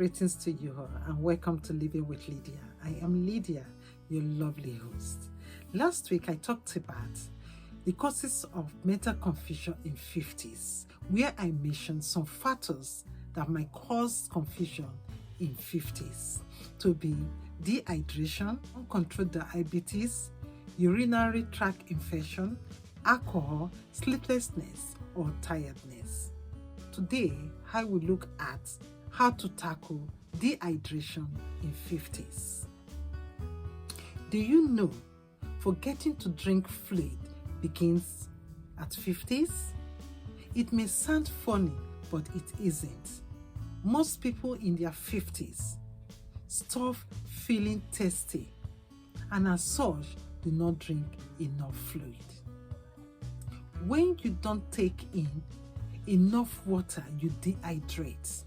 Greetings to you all and welcome to Living with Lydia. I am Lydia, your lovely host. Last week I talked about the causes of mental confusion in 50s, where I mentioned some factors that might cause confusion in 50s to be dehydration, uncontrolled diabetes, urinary tract infection, alcohol, sleeplessness, or tiredness. Today, I will look at how to tackle dehydration in 50s. Do you know forgetting to drink fluid begins at 50s? It may sound funny, but it isn't. Most people in their 50s stop feeling thirsty and as such do not drink enough fluid. When you don't take in enough water, you dehydrate.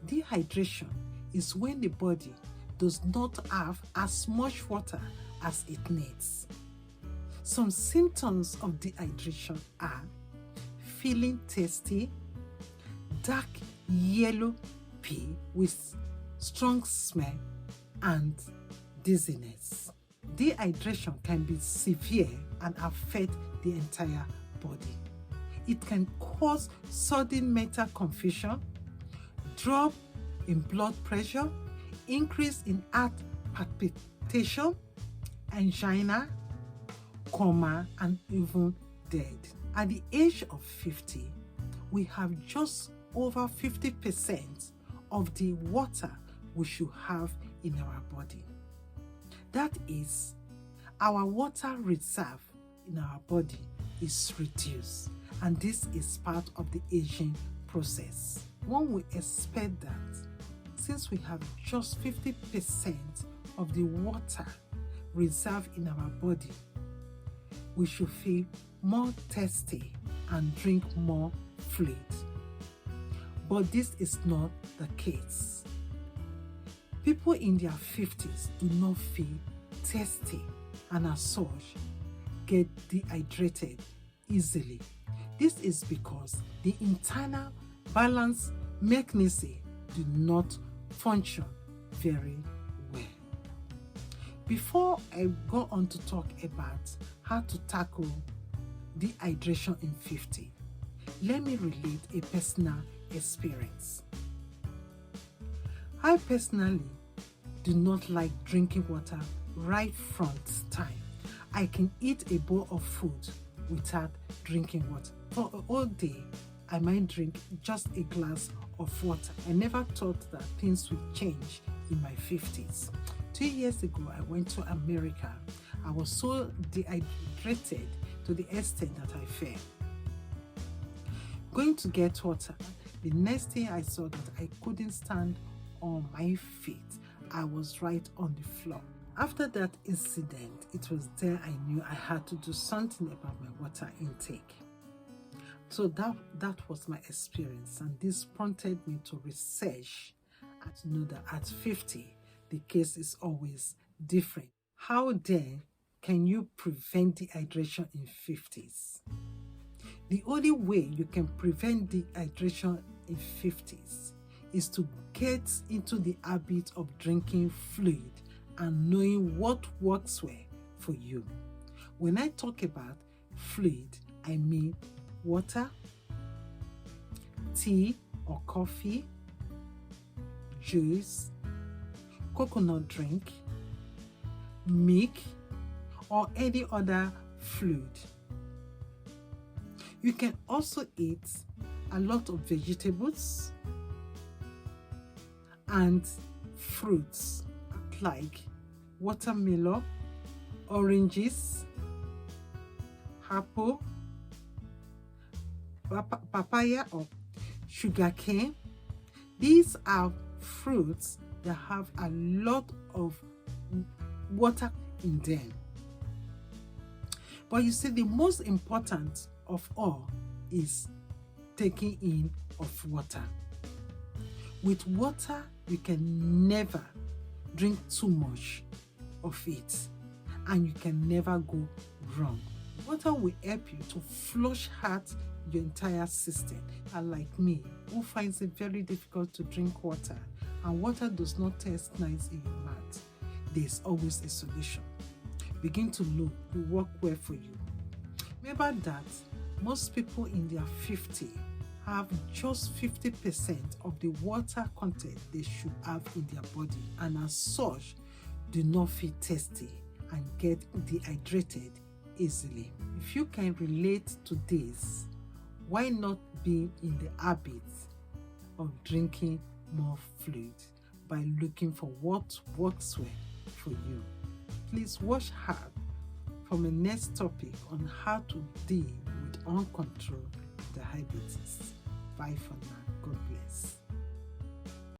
Dehydration is when the body does not have as much water as it needs. Some symptoms of dehydration are feeling thirsty, dark yellow pee with strong smell, and dizziness. Dehydration can be severe and affect the entire body. It can cause sudden mental confusion, drop in blood pressure, increase in heart palpitation, angina, coma, and even death. At the age of 50, we have just over 50% of the water we should have in our body. That is, our water reserve in our body is reduced, and this is part of the aging process. One would expect that since we have just 50% of the water reserved in our body, we should feel more thirsty and drink more fluid. But this is not the case. People in their 50s do not feel thirsty and as such get dehydrated easily. This is because the internal balance mechanism do not function very well. Before I go on to talk about how to tackle dehydration in 50, let me relate a personal experience. I personally do not like drinking water right from time. I can eat a bowl of food without drinking water. For a whole day, I might drink just a glass of water. I never thought that things would change in my 50s. 2 years ago, I went to America. I was so dehydrated to the extent that I fell. Going to get water, the next thing I saw that I couldn't stand on my feet. I was right on the floor. After that incident, it was there I knew I had to do something about my water intake. So that was my experience, and this prompted me to research and to know that at 50, the case is always different. How then can you prevent dehydration in 50s? The only way you can prevent dehydration in 50s is to get into the habit of drinking fluid and knowing what works well for you. When I talk about fluid, I mean water, tea or coffee, juice, coconut drink, milk, or any other fluid. You can also eat a lot of vegetables and fruits like watermelon, oranges, apple, papaya or sugarcane. These are fruits that have a lot of water in them. But you see, the most important of all is taking in of water. With water, you can never drink too much of it, and you can never go wrong. Water will help you to flush out your entire system. And like me, who finds it very difficult to drink water, and water does not taste nice in your mouth, there is always a solution. Begin to look, will work well for you. Remember that most people in their 50 have just 50% of the water content they should have in their body, and as such do not feel thirsty and get dehydrated easily. If you can relate to this, why not be in the habit of drinking more fluid by looking for what works well for you? Please watch hard for my next topic on how to deal with uncontrolled diabetes. Bye for now. God bless.